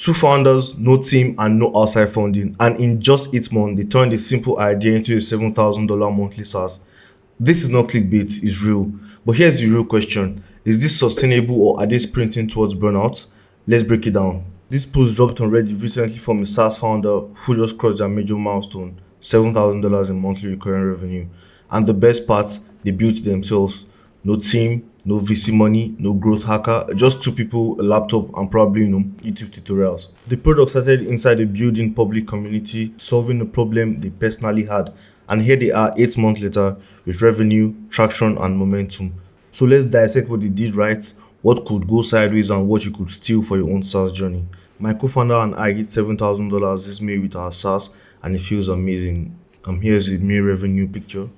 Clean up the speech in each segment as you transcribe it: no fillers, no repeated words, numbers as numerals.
Two founders, no team, and no outside funding. And in just 8 months, they turned a simple idea into a $7,000 monthly SaaS. This is not clickbait, it's real. But here's the real question: is this sustainable, or are they sprinting towards burnout? Let's break it down. This post dropped on Reddit recently from a SaaS founder who just crossed their major milestone, $7,000 in monthly recurring revenue. And the best part, they built it themselves. No team, no VC money, no growth hacker, just two people, a laptop, and probably YouTube tutorials. The product started inside a building public community, solving a problem they personally had. And here they are 8 months later with revenue, traction, and momentum. So let's dissect what they did right, what could go sideways, and what you could steal for your own SaaS journey. My co-founder and I hit $7,000 this May with our SaaS, and it feels amazing. Here's a May revenue picture.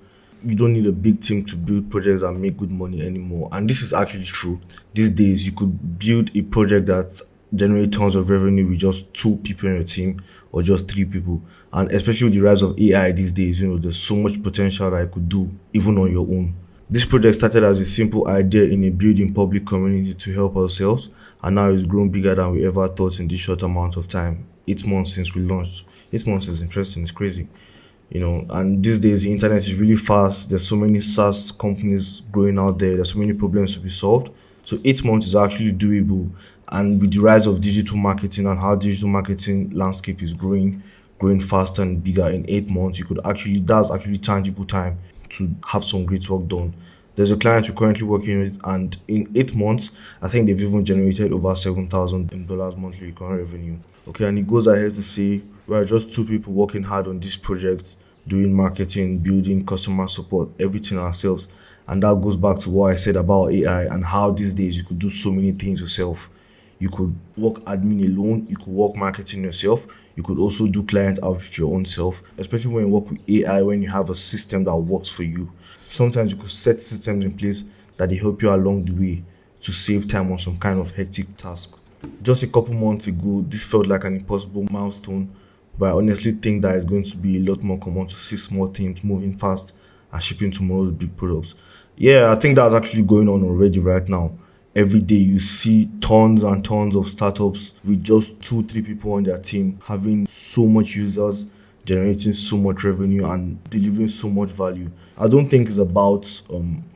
You don't need a big team to build projects and make good money anymore. And this is actually true. These days, you could build a project that generates tons of revenue with just two people in your team or just three people. And especially with the rise of AI these days, there's so much potential that you could do even on your own. This project started as a simple idea in a building public community to help ourselves, and now it's grown bigger than we ever thought in this short amount of time. 8 months since we launched. 8 months is interesting, it's crazy. And these days the internet is really fast. There's so many SaaS companies growing out there. There's so many problems to be solved. So 8 months is actually doable. And with the rise of digital marketing and how digital marketing landscape is growing faster and bigger, in 8 months, that's actually tangible time to have some great work done. There's a client we're currently working with, and in 8 months, I think they've even generated over $7,000 monthly recurring revenue. Okay, and it goes ahead to say we're just two people working hard on this project, doing marketing, building customer support, everything ourselves. And that goes back to what I said about AI and how these days you could do so many things yourself. You could work admin alone, you could work marketing yourself, you could also do client outreach your own self, especially when you work with AI, when you have a system that works for you. Sometimes you could set systems in place that they help you along the way to save time on some kind of hectic task. Just a couple months ago, this felt like an impossible milestone, but I honestly think that it's going to be a lot more common to see small teams moving fast and shipping tomorrow's big products. Yeah, I think that's actually going on already right now. Every day you see tons and tons of startups with just two, three people on their team having so much users, generating so much revenue, and delivering so much value. I don't think it's about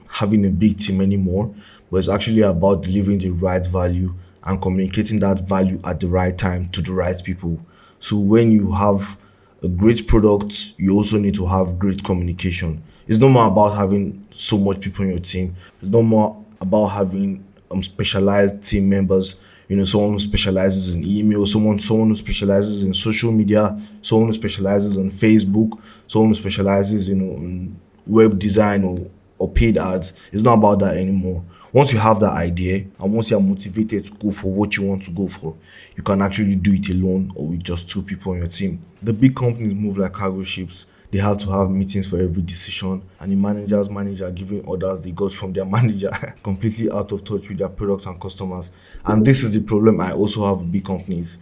having a big team anymore, but it's actually about delivering the right value and communicating that value at the right time to the right people. So when you have a great product, you also need to have great communication. It's not more about having so much people in your team. It's not more about having specialized team members. Someone who specializes in email, someone who specializes in social media, someone who specializes on Facebook, someone who specializes, in web design or paid ads. It's not about that anymore. Once you have that idea and once you're motivated to go for what you want to go for, you can actually do it alone or with just two people on your team. The big companies move like cargo ships. They have to have meetings for every decision, and the manager's manager giving orders they got from their manager, completely out of touch with their products and customers. And this is the problem I also have with big companies.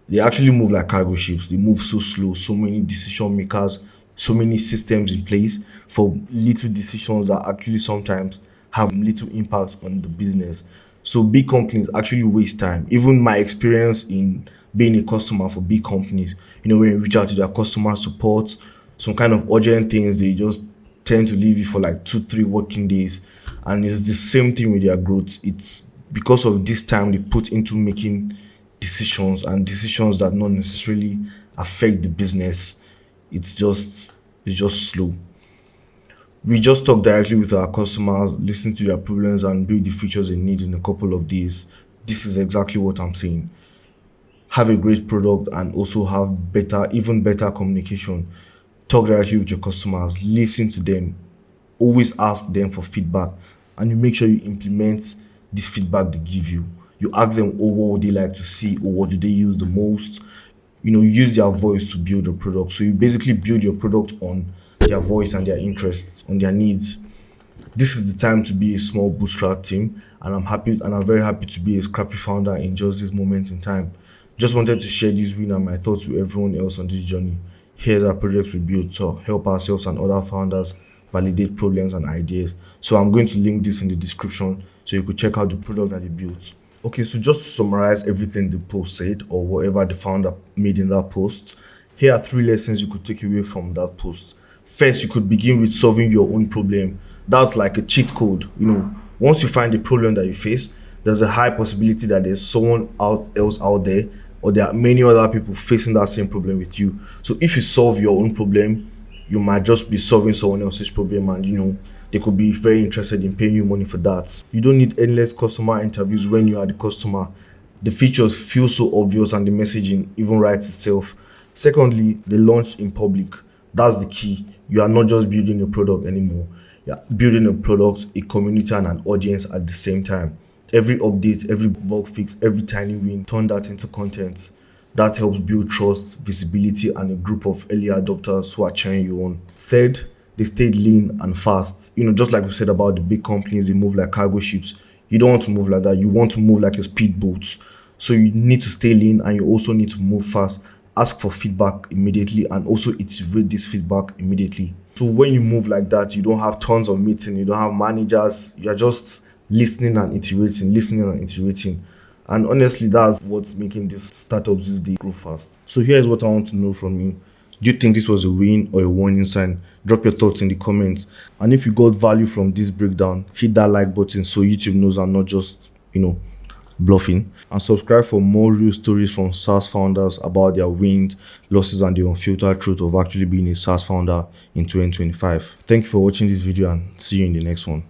They actually move like cargo ships. They move so slow, so many decision makers, so many systems in place for little decisions that actually sometimes have little impact on the business. So big companies actually waste time. Even my experience in being a customer for big companies, when you reach out to their customer support, some kind of urgent things, they just tend to leave you for like 2 3 working days. And it's the same thing with their growth. It's because of this time they put into making decisions, and decisions that not necessarily affect the business. It's just slow. We just talk directly with our customers, listen to their problems, and build the features they need in a couple of days. This is exactly what I'm saying. Have a great product and also have even better communication. Talk directly with your customers, listen to them, always ask them for feedback, and you make sure you implement this feedback they give you. You ask them, what would they like to see, or what do they use the most. Use their voice to build your product. So you basically build your product on their voice and their interests, on their needs. This is the time to be a small bootstrap team, and I'm very happy to be a scrappy founder in just this moment in time. Just wanted to share this win and my thoughts with everyone else on this journey. Here's our projects we built to help ourselves and other founders validate problems and ideas. So I'm going to link this in the description so you could check out the product that they built. Okay, so just to summarize everything the post said or whatever the founder made in that post, here are three lessons you could take away from that post. First, you could begin with solving your own problem. That's like a cheat code. Once you find the problem that you face, there's a high possibility that there's someone else out there, or there are many other people facing that same problem with you. So if you solve your own problem, you might just be solving someone else's problem, and they could be very interested in paying you money for that. You don't need endless customer interviews when you are the customer. The features feel so obvious and the messaging even writes itself. Secondly, the launch in public. That's the key. You are not just building a product anymore. You're building a product, a community, and an audience at the same time. Every update, every bug fix, every tiny win, turn that into content. That helps build trust, visibility, and a group of early adopters who are cheering you on. Third, they stayed lean and fast. Just like we said about the big companies, they move like cargo ships. You don't want to move like that. You want to move like a speedboat. So you need to stay lean and you also need to move fast. Ask for feedback immediately and also iterate this feedback immediately. So when you move like that, you don't have tons of meetings, you don't have managers, you're just listening and iterating. And honestly, that's what's making these startups these days grow fast. So here's what I want to know from you. Do you think this was a win or a warning sign? Drop your thoughts in the comments. And if you got value from this breakdown, hit that like button so YouTube knows I'm not just, bluffing. And subscribe for more real stories from SaaS founders about their wins, losses, and the unfiltered truth of actually being a SaaS founder in 2025. Thank you for watching this video and see you in the next one.